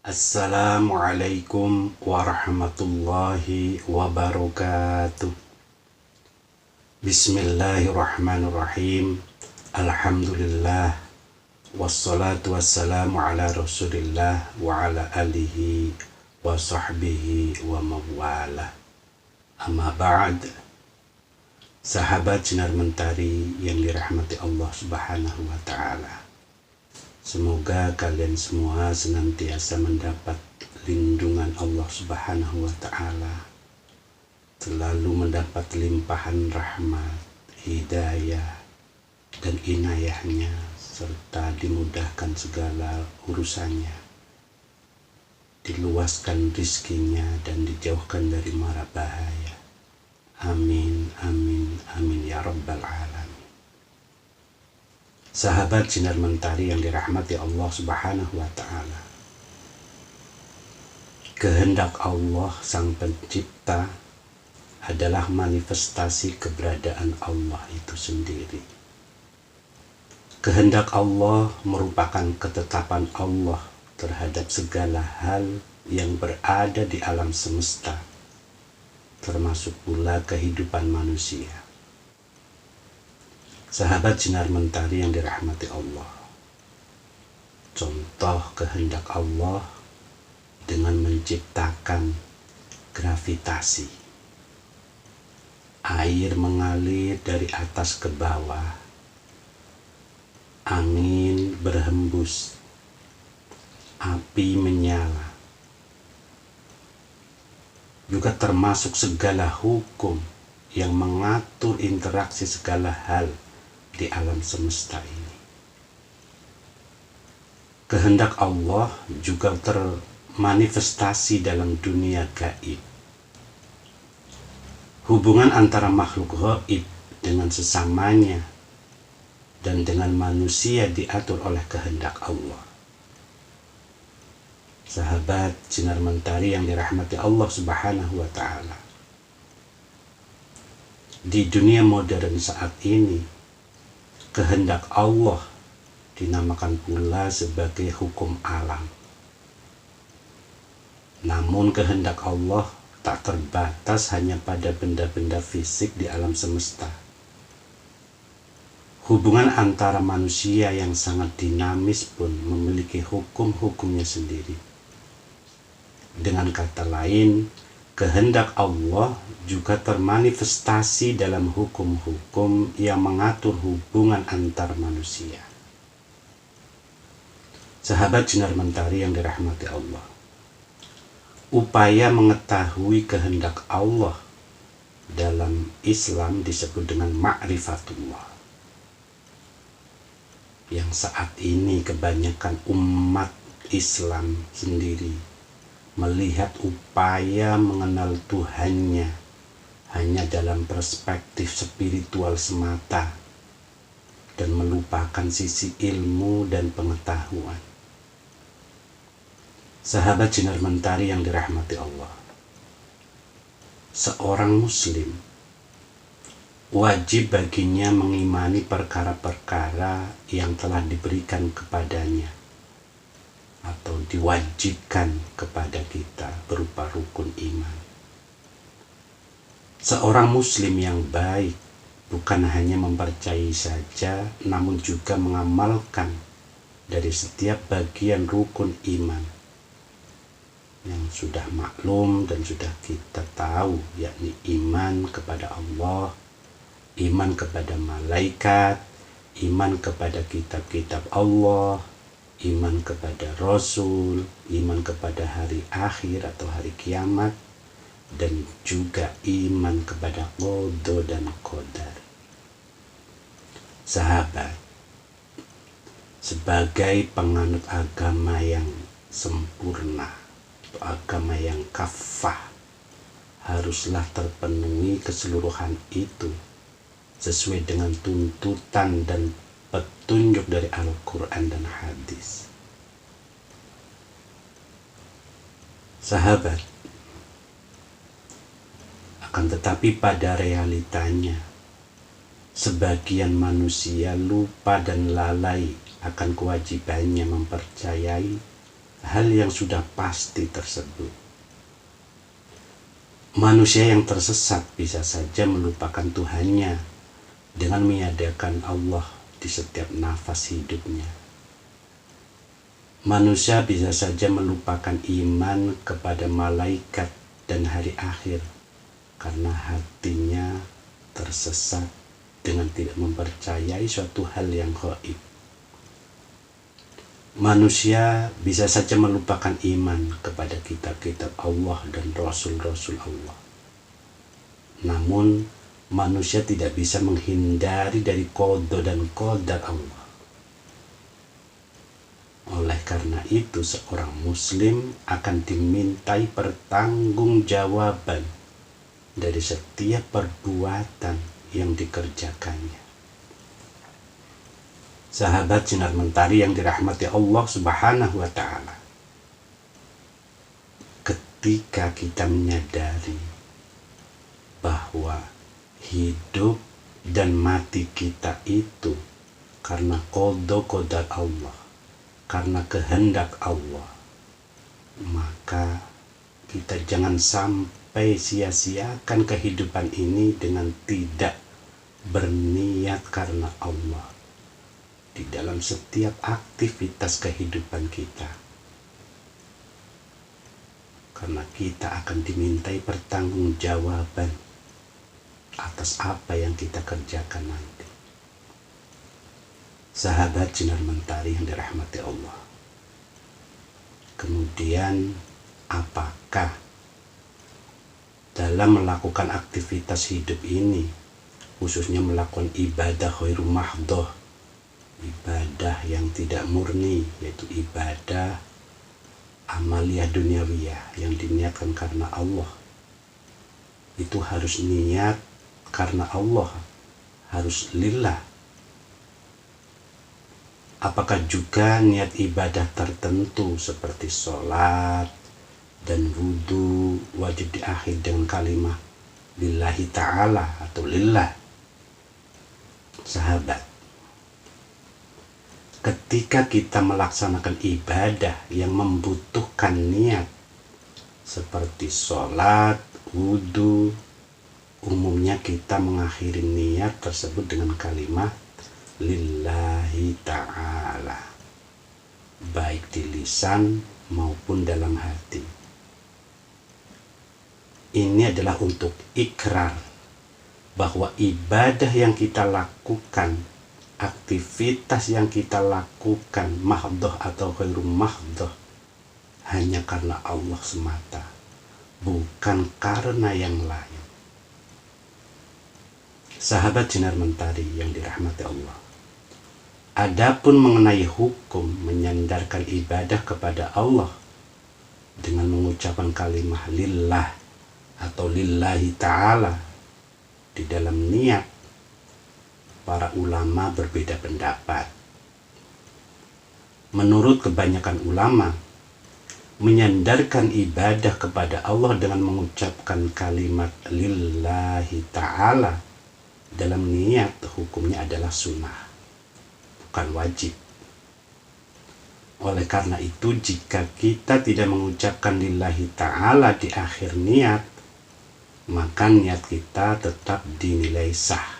Assalamualaikum warahmatullahi wabarakatuh. Bismillahirrahmanirrahim. Alhamdulillah. Wassalatu wassalamu ala rasulillah wa ala alihi wa sahbihi wa mawala. Amma ba'd. Sahabat Sinar Mentari yang dirahmati Allah subhanahu wa ta'ala, semoga kalian semua senantiasa mendapat lindungan Allah subhanahu wa ta'ala, selalu mendapat limpahan rahmat, hidayah, dan inayahnya, serta dimudahkan segala urusannya, diluaskan rizkinya, dan dijauhkan dari mara bahaya. Amin, amin, amin ya rabbal alamin. Sahabat Sinar Mentari yang dirahmati Allah subhanahu wa ta'ala, kehendak Allah sang pencipta adalah manifestasi keberadaan Allah itu sendiri. Kehendak Allah merupakan ketetapan Allah terhadap segala hal yang berada di alam semesta, termasuk pula kehidupan manusia. Sahabat Sinar Mentari yang dirahmati Allah, contoh kehendak Allah dengan menciptakan gravitasi. Air mengalir dari atas ke bawah, angin berhembus, api menyala, juga termasuk segala hukum yang mengatur interaksi segala hal di alam semesta ini. Kehendak Allah juga termanifestasi dalam dunia gaib. Hubungan antara makhluk gaib dengan sesamanya dan dengan manusia diatur oleh kehendak Allah. Sahabat Sinar Mentari yang dirahmati Allah subhanahu wa ta'ala, di dunia modern saat ini, kehendak Allah dinamakan pula sebagai hukum alam. Namun kehendak Allah tak terbatas hanya pada benda-benda fisik di alam semesta. Hubungan antara manusia yang sangat dinamis pun memiliki hukum-hukumnya sendiri. Dengan kata lain, kehendak Allah juga termanifestasi dalam hukum-hukum yang mengatur hubungan antar manusia. Sahabat Sinar Mentari yang dirahmati Allah, upaya mengetahui kehendak Allah dalam Islam disebut dengan ma'rifatullah, yang saat ini kebanyakan umat Islam sendiri melihat upaya mengenal Tuhannya hanya dalam perspektif spiritual semata dan melupakan sisi ilmu dan pengetahuan. Sahabat Sinar Mentari yang dirahmati Allah, seorang muslim wajib baginya mengimani perkara-perkara yang telah diberikan kepadanya atau diwajibkan kepada kita berupa rukun iman. Seorang muslim yang baik bukan hanya mempercayai saja, namun juga mengamalkan dari setiap bagian rukun iman yang sudah maklum dan sudah kita tahu, yakni iman kepada Allah, iman kepada malaikat, iman kepada kitab-kitab Allah, iman kepada Rasul, iman kepada hari akhir atau hari kiamat, dan juga iman kepada qada dan qadar. Sahabat, sebagai penganut agama yang sempurna, agama yang kafah, haruslah terpenuhi keseluruhan itu sesuai dengan tuntutan dan petunjuk dari Al-Quran dan hadis. Sahabat, akan tetapi pada realitanya, sebagian manusia lupa dan lalai akan kewajibannya mempercayai hal yang sudah pasti tersebut. Manusia yang tersesat bisa saja melupakan Tuhannya dengan meniadakan Allah di setiap nafas hidupnya. Manusia bisa saja melupakan iman kepada malaikat dan hari akhir karena hatinya tersesat dengan tidak mempercayai suatu hal yang gaib. Manusia bisa saja melupakan iman kepada kitab-kitab Allah dan Rasul-Rasul Allah. Namun, manusia tidak bisa menghindari dari qada dan qadar Allah. Oleh karena itu, seorang muslim akan dimintai pertanggungjawaban dari setiap perbuatan yang dikerjakannya. Sahabat Sinar Mentari yang dirahmati Allah Subhanahu wa Ta'ala, ketika kita menyadari bahwa hidup dan mati kita itu karena qada qadar Allah, karena kehendak Allah, maka kita jangan sampai sia-siakan kehidupan ini dengan tidak berniat karena Allah di dalam setiap aktivitas kehidupan kita, karena kita akan dimintai pertanggungjawaban atas apa yang kita kerjakan nanti. Sahabat Sinar Mentari yang dirahmati Allah, kemudian apakah dalam melakukan aktivitas hidup ini, khususnya melakukan ibadah khairu mahdhah, ibadah yang tidak murni, yaitu ibadah amaliyah duniawiyah yang diniatkan karena Allah, itu harus niat karena Allah, harus lillah? Apakah juga niat ibadah tertentu seperti sholat dan wudhu wajib diakhiri dengan kalimat lillahi ta'ala atau lillah? Sahabat, ketika kita melaksanakan ibadah yang membutuhkan niat seperti sholat, wudhu, umumnya kita mengakhiri niat tersebut dengan kalimat lillahi ta'ala, baik di lisan maupun dalam hati. Ini adalah untuk ikrar bahwa ibadah yang kita lakukan, aktivitas yang kita lakukan, mahdhah atau khairu mahdhah, hanya karena Allah semata, bukan karena yang lain. Sahabat Sinar Mentari yang dirahmati Allah, adapun mengenai hukum menyandarkan ibadah kepada Allah dengan mengucapkan kalimat lillah atau lillahi ta'ala di dalam niat, para ulama berbeda pendapat. Menurut kebanyakan ulama, menyandarkan ibadah kepada Allah dengan mengucapkan kalimat lillahi ta'ala dalam niat hukumnya adalah sunnah, bukan wajib. Oleh karena itu, jika kita tidak mengucapkan lillahi ta'ala di akhir niat, maka niat kita tetap dinilai sah.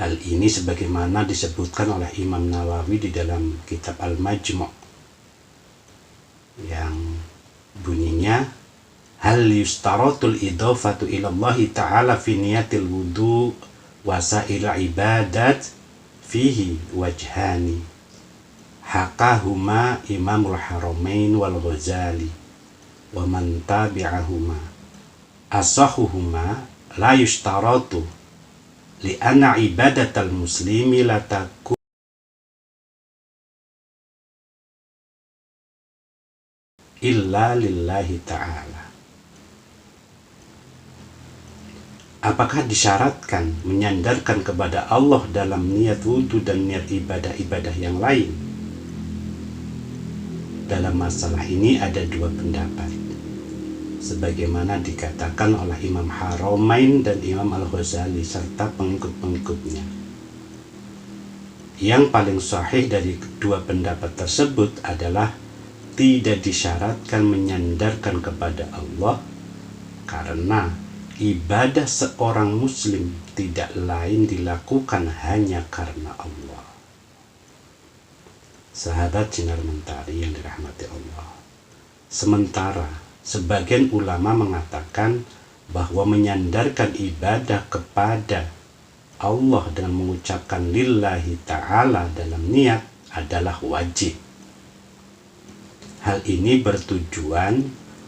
Hal ini sebagaimana disebutkan oleh Imam Nawawi di dalam kitab Al-Majmu' yang bunyinya hal yustaratul idhafatu ilallahi ta'ala fi niyatil wudu wasail ibadat fihi wajhani hakahuma Imamul Haramain wal Ghazali wa man tabi'ahuma asahuhuma la yustaratu li'anna ibadatal muslimi la takun illa lillahi ta'ala. Apakah disyaratkan menyandarkan kepada Allah dalam niat wudhu dan niat ibadah-ibadah yang lain? Dalam masalah ini ada dua pendapat, sebagaimana dikatakan oleh Imam Haramain dan Imam Al-Ghazali serta pengikut-pengikutnya. Yang paling sahih dari kedua pendapat tersebut adalah tidak disyaratkan menyandarkan kepada Allah, karena ibadah seorang muslim tidak lain dilakukan hanya karena Allah. Sahabat Sinar Mentari yang dirahmati Allah, sementara sebagian ulama mengatakan bahwa menyandarkan ibadah kepada Allah dengan mengucapkan lillahi ta'ala dalam niat adalah wajib. Hal ini bertujuan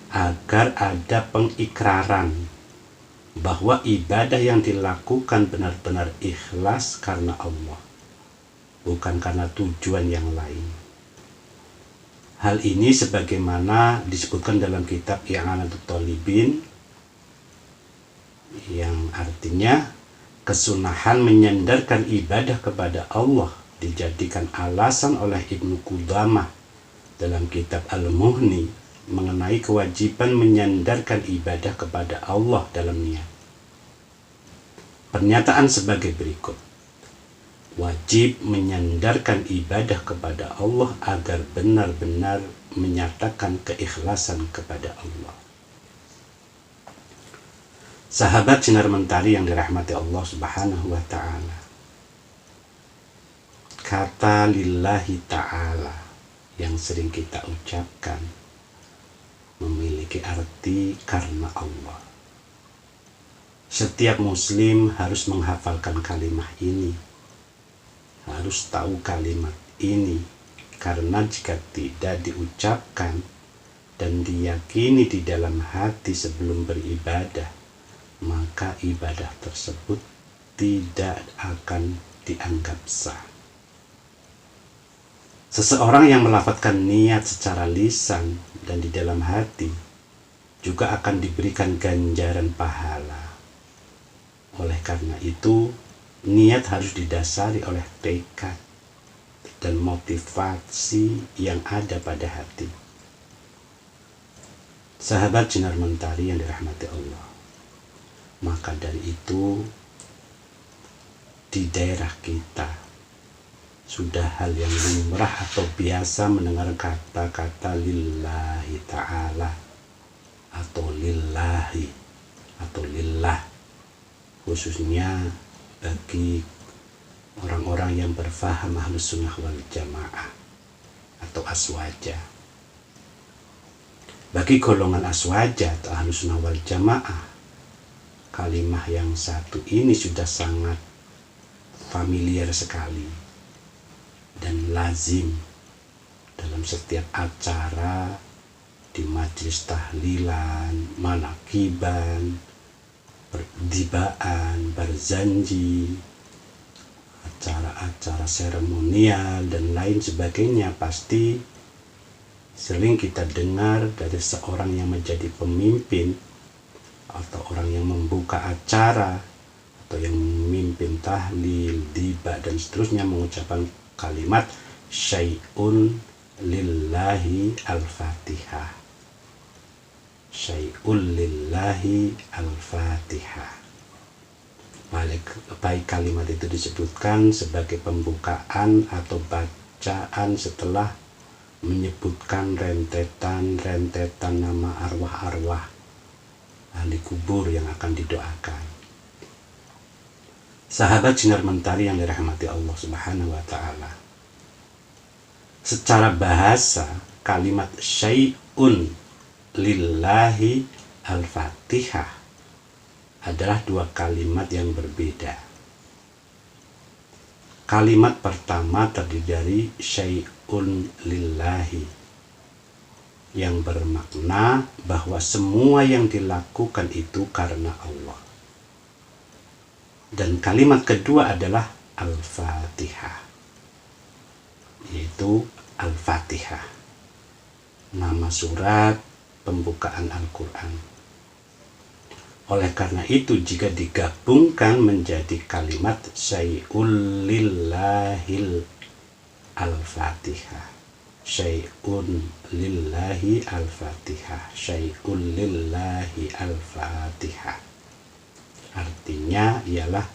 agar ada pengikraran bahwa ibadah yang dilakukan benar-benar ikhlas karena Allah, bukan karena tujuan yang lain. Hal ini sebagaimana disebutkan dalam kitab I'anatul Talibin, yang artinya kesunahan menyandarkan ibadah kepada Allah dijadikan alasan oleh Ibnu Qudamah dalam kitab Al-Mughni mengenai kewajiban menyandarkan ibadah kepada Allah dalam niat. Pernyataan sebagai berikut: wajib menyandarkan ibadah kepada Allah agar benar-benar menyatakan keikhlasan kepada Allah. Sahabat Sinar Mentari yang dirahmati Allah Subhanahu wa ta'ala, kata lillahi ta'ala yang sering kita ucapkan memiliki arti karena Allah. Setiap muslim harus menghafalkan kalimat ini, harus tahu kalimat ini, karena jika tidak diucapkan dan diyakini di dalam hati sebelum beribadah, maka ibadah tersebut tidak akan dianggap sah. Seseorang yang melafadzkan niat secara lisan dan di dalam hati juga akan diberikan ganjaran pahala. Oleh karena itu, niat harus didasari oleh tekad dan motivasi yang ada pada hati. Sahabat Sinar Mentari yang dirahmati Allah, maka dari itu di daerah kita sudah hal yang lumrah atau biasa mendengar kata-kata lillahi ta'ala atau lillahi atau lillah, khususnya bagi orang-orang yang berfaham Ahlus Sunnah wal Jamaah atau aswaja. Bagi golongan aswaja atau Ahlus Sunnah wal Jamaah, kalimah yang satu ini sudah sangat familiar sekali dan lazim dalam setiap acara, di majelis tahlilan, manakiban, berdibaan, berzanji, acara-acara seremonial dan lain sebagainya. Pasti sering kita dengar dari seorang yang menjadi pemimpin atau orang yang membuka acara atau yang memimpin tahlil, diba dan seterusnya mengucapkan kalimat syai'un lillahi al-fatihah. Syai'un lillahi al-fatihah. Baik kalimat itu disebutkan sebagai pembukaan atau bacaan setelah menyebutkan rentetan nama arwah-arwah ahli kubur yang akan didoakan. Sahabat Sinar Mentari yang dirahmati Allah Subhanahu wa ta'ala, secara bahasa kalimat syai'un lillahi al-fatihah adalah dua kalimat yang berbeda. Kalimat pertama terdiri dari syai'un lillahi, yang bermakna bahwa semua yang dilakukan itu karena Allah. Dan kalimat kedua adalah Al-Fatihah, yaitu Al-Fatihah, nama surat pembukaan Al-Quran. Oleh karena itu, jika digabungkan menjadi kalimat syai'ul lillahil al-fatihah, syai'un lillahi al-fatihah, syai'un lillahi al-fatihah, artinya ialah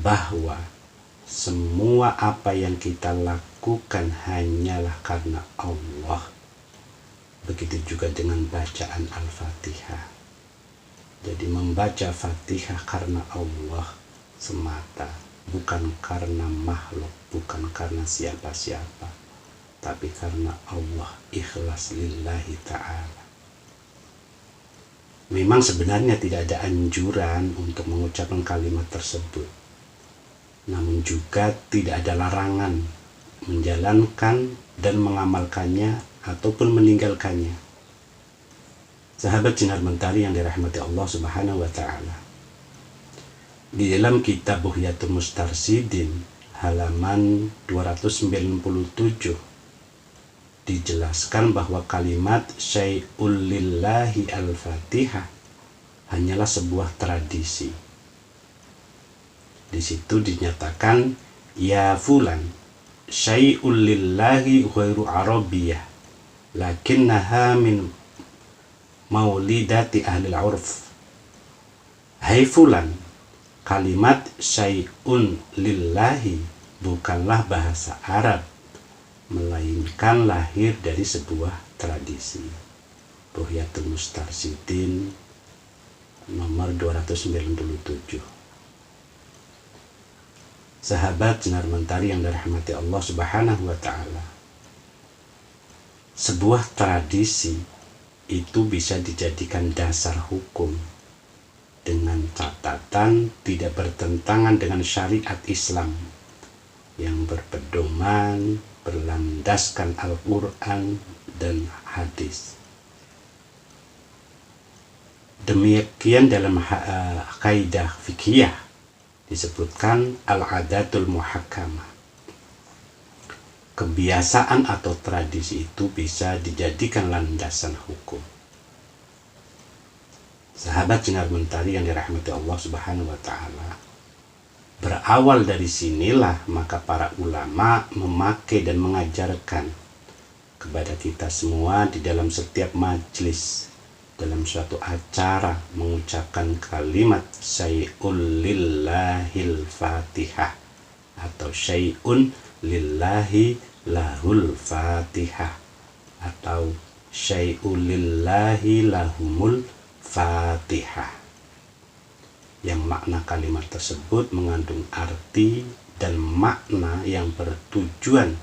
bahwa semua apa yang kita lakukan hanyalah karena Allah. Begitu juga dengan bacaan Al-Fatihah. Jadi membaca Fatihah karena Allah semata, bukan karena makhluk, bukan karena siapa-siapa, tapi karena Allah, ikhlas lillahi ta'ala. Memang sebenarnya tidak ada anjuran untuk mengucapkan kalimat tersebut, namun juga tidak ada larangan menjalankan dan mengamalkannya ataupun meninggalkannya. Sahabat Sinar Mentari yang dirahmati Allah Subhanahu wa Ta'ala, di dalam kitab Bughyatul Mustarsyidin halaman 297 dijelaskan bahwa kalimat syai'ul lillahi al-fatihah hanyalah sebuah tradisi. Di situ dinyatakan, ya fulan syai'ul lillahi ghairu arabiyyah lakinnaha min maulidati ahli al-urf. Hai fulan, kalimat syai'un lillahi bukanlah bahasa Arab, melainkan lahir dari sebuah tradisi. Bughyatul Mustarsyidin nomor 297. Sahabat Sinar Mentari yang dirahmati Allah Subhanahu wa Ta'ala, sebuah tradisi itu bisa dijadikan dasar hukum dengan catatan tidak bertentangan dengan syariat Islam yang berpedoman berlandaskan Al-Quran dan hadis. Demikian dalam kaidah fikih disebutkan al-adatul muhakkamah. Kebiasaan atau tradisi itu bisa dijadikan landasan hukum. Sahabat Sinar Mentari yang dirahmati Allah Subhanahu wa Ta'ala, berawal dari sinilah maka para ulama memakai dan mengajarkan kepada kita semua di dalam setiap majlis, dalam suatu acara, mengucapkan kalimat syai'ul lillahil fatihah atau syai'un lillahi lahul fatihah atau syai'ul lillahi lahumul fatihah, yang makna kalimat tersebut mengandung arti dan makna yang bertujuan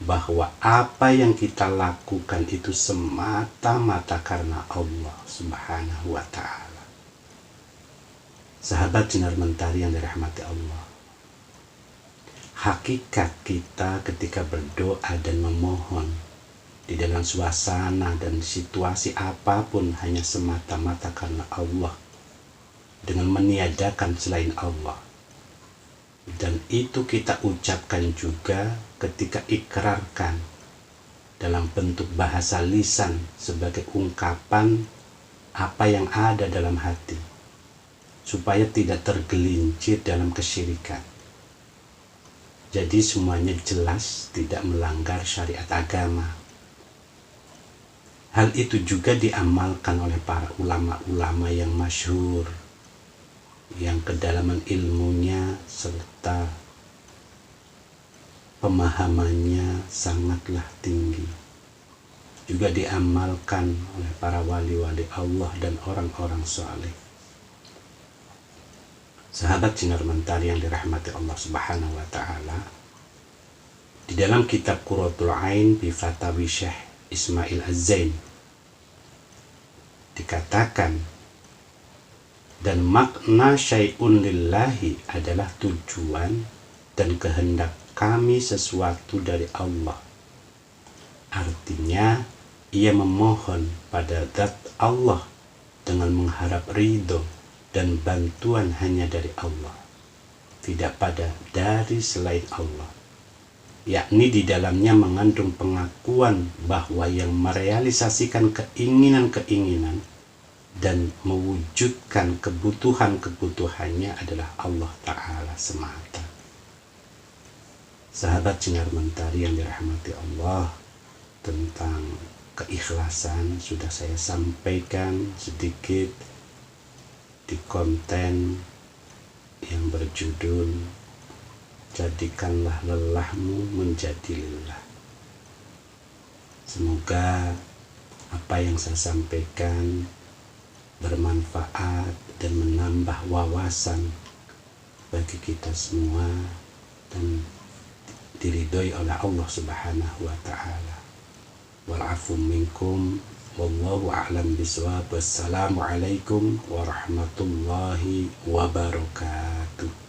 bahwa apa yang kita lakukan itu semata-mata karena Allah Subhanahu wa Ta'ala. Sahabat Sinar Mentari yang dirahmati Allah, hakikat kita ketika berdoa dan memohon di dalam suasana dan situasi apapun hanya semata-mata karena Allah, dengan meniadakan selain Allah. Dan itu kita ucapkan juga ketika ikrarkan dalam bentuk bahasa lisan sebagai ungkapan apa yang ada dalam hati, supaya tidak tergelincir dalam kesyirikan. Jadi semuanya jelas tidak melanggar syariat agama. Hal itu juga diamalkan oleh para ulama-ulama yang masyhur, yang kedalaman ilmunya serta pemahamannya sangatlah tinggi. Juga diamalkan oleh para wali-wali Allah dan orang-orang saleh. Sahabat Sinar Mentari yang dirahmati Allah Subhanahu wa Ta'ala, di dalam kitab Qurratul Ain bi Fatawi Syekh Ismail Az-Zain dikatakan, dan makna syai'un lillahi adalah tujuan dan kehendak kami sesuatu dari Allah. Artinya, ia memohon pada zat Allah dengan mengharap ridho dan bantuan hanya dari Allah, tidak pada dari selain Allah. Yakni di dalamnya mengandung pengakuan bahwa yang merealisasikan keinginan-keinginan dan mewujudkan kebutuhan-kebutuhannya adalah Allah Ta'ala semata. Sahabat Sinar Mentari yang dirahmati Allah, tentang keikhlasan sudah saya sampaikan sedikit di konten yang berjudul jadikanlah lelahmu menjadi lelah. Semoga apa yang saya sampaikan bermanfaat dan menambah wawasan bagi kita semua dan diridhoi oleh Allah Subhanahu wa taala. Wal afu minkum wallahu a'lam bishawab. Wassalamualaikum warahmatullahi wabarakatuh.